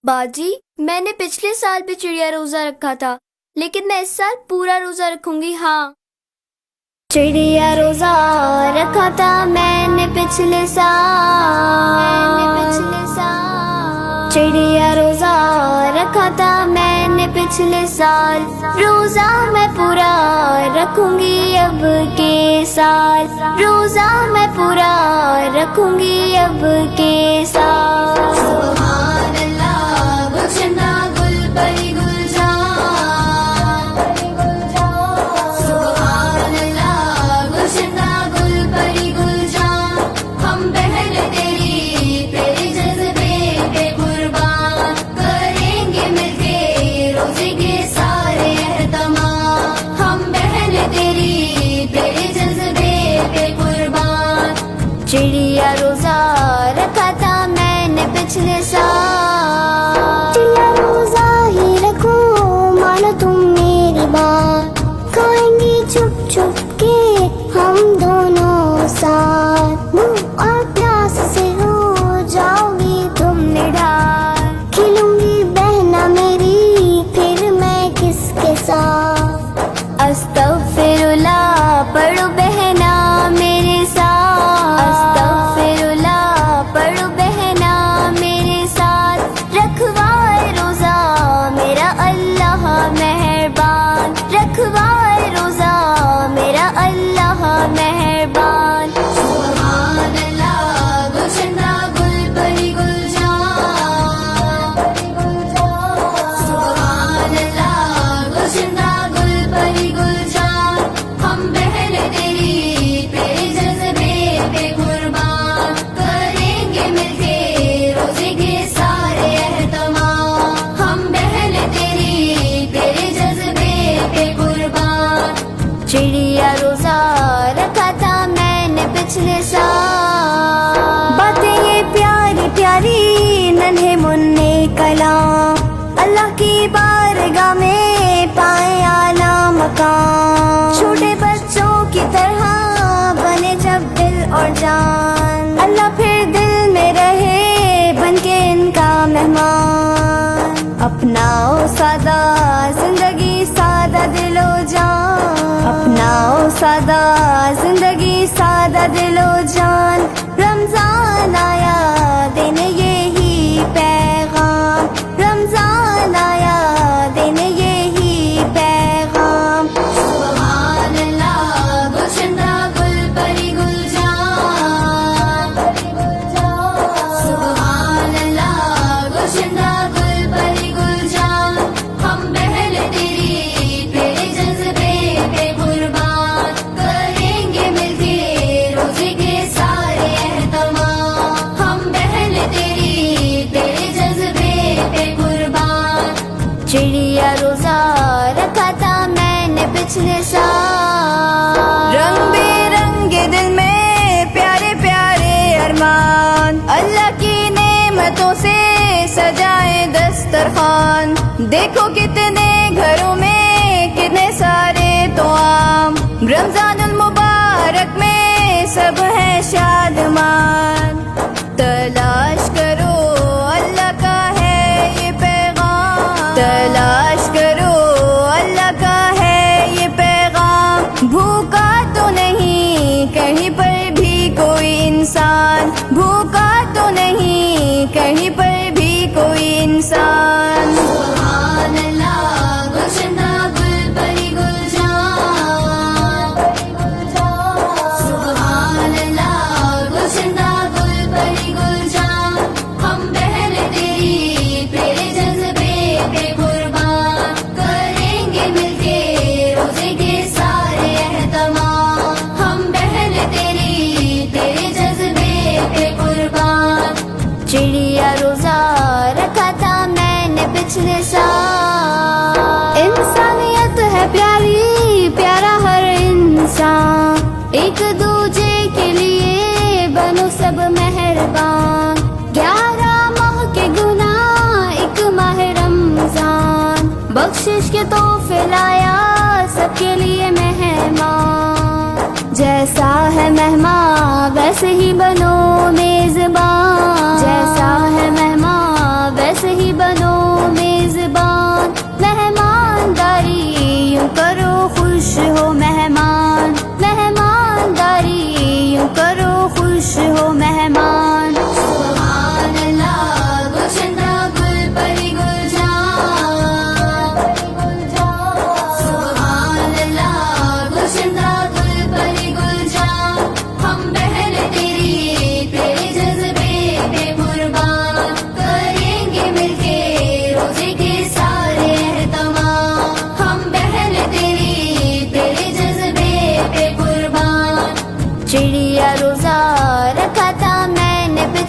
باجی میں نے پچھلے سال بھی چڑیا روزہ رکھا تھا، لیکن میں اس سال پورا روزہ رکھوں گی. ہاں چڑیا روزہ رکھا تھا میں نے پچھلے سال، چڑیا روزہ رکھا تھا میں نے پچھلے سال، روزہ میں پورا رکھوں گی اب کے سال، روزہ میں پورا رکھوں گی اب کے سال. سبحان اللہ گلشنہ گل پری گل جان، سبحان اللہ گلشنہ گل پری گل جان، ہم بہن تیری تیرے جذبے پہ قربان، کریں گے مل کے روزے کے سارے اہتمام، ہم بہن تیری تیرے جذبے پہ قربان. چڑیا روزہ رکھا تھا میں نے پچھلے سال، چڑیا روزہ ہی رکھوں مانو تم میری بات، کھائیں گے چھپ چھپ کے ہم دونوں ساتھ، منہ اور پیاس سے ہو جاؤ گی تم نڈھال، کھلوں گی بہنا میری پھر میں کس کے ساتھ، استغفر اللہ پڑھو بہنا میرے ساتھ، استغفر اللہ پڑھو بہنا میرے ساتھ، رکھوائے روزہ میرا اللہ مہربان، رکھوائے روزہ میرا اللہ مہربان. سبحان اللہ گلشنہ گل پری گل جان، سبحان اللہ گلشنہ گل پری گل جان، ہم بہن تیری تیرے جذبے پہ قربان، کریں گے مل کے روزے کے سارے اہتمام، ہم بہن تیری تیرے جذبے پہ قربان. چڑیا روزہ رکھا تھا میں نے پچھلے سال، باتیں یہ پیاری پیاری ننھے مننے کلام، اللہ کی بارگاہ میں پائے اعلیٰ مقام، چھوٹے بچوں کی طرح بنے جب دل اور جان، اللہ پھر دل میں رہے بن کے ان کا مہمان، اپناؤ سادہ زندگی سادہ دل و جان، اپناؤ سادہ زندگی سادہ دل و جان، رمضان آیا دینے یہی پیغام، رمضان آیا دینے یہی پیغام. سبحان اللہ گلشنہ گل پری گل جان، سبحان اللہ گلشنہ گل پری گل جان، ہم بہن تیری تیرے جذبے پہ قربان، کریں گے مل کے روزے کے سارے اہتمام، ہم بہن تیری تیرے جذبے پہ قربان. چڑیا روزہ رکھا تھا میں نے پچھلے سال، رنگ بے رنگ دل میں پیارے پیارے ارمان، اللہ کی نعمتوں سے سجائے دسترخوان، دیکھو کتنے گھروں میں کتنے سارے توام، رمضان المبارک میں سب ہے شادمان، تلاش کرو اللہ کا ہے یہ پیغام، تلاش کرو اللہ کا ہے یہ پیغام، بھوکا تو نہیں کہیں پر بھی کوئی انسان، بھوکا تو نہیں کہیں پر بھی کوئی انسان. سبحان اللہ گلشنہ گل پری گل جان، سبحان اللہ گلشنہ گل پری گل جان، ہم بہن تیری تیرے جذبے پہ قربان، کریں گے مل کے روزے کے سارے اہتمام، ہم بہن تیری تیرے جذبے پہ قربان. چڑیا روزہ رکھا تھا میں نے پچھلے سال، انسانیت ہے پیاری پیارا ہر انسان، ایک دوجے کے لیے بنو سب مہربان، 11 ماہ کے گناہ ایک ماہ رمضان، بخشش کے تحفے لایا سب کے لیے مہمان، جیسا ہے مہمان ویسے ہی بنو میزبان، جیسا ہے مہمان ویسے ہی بنو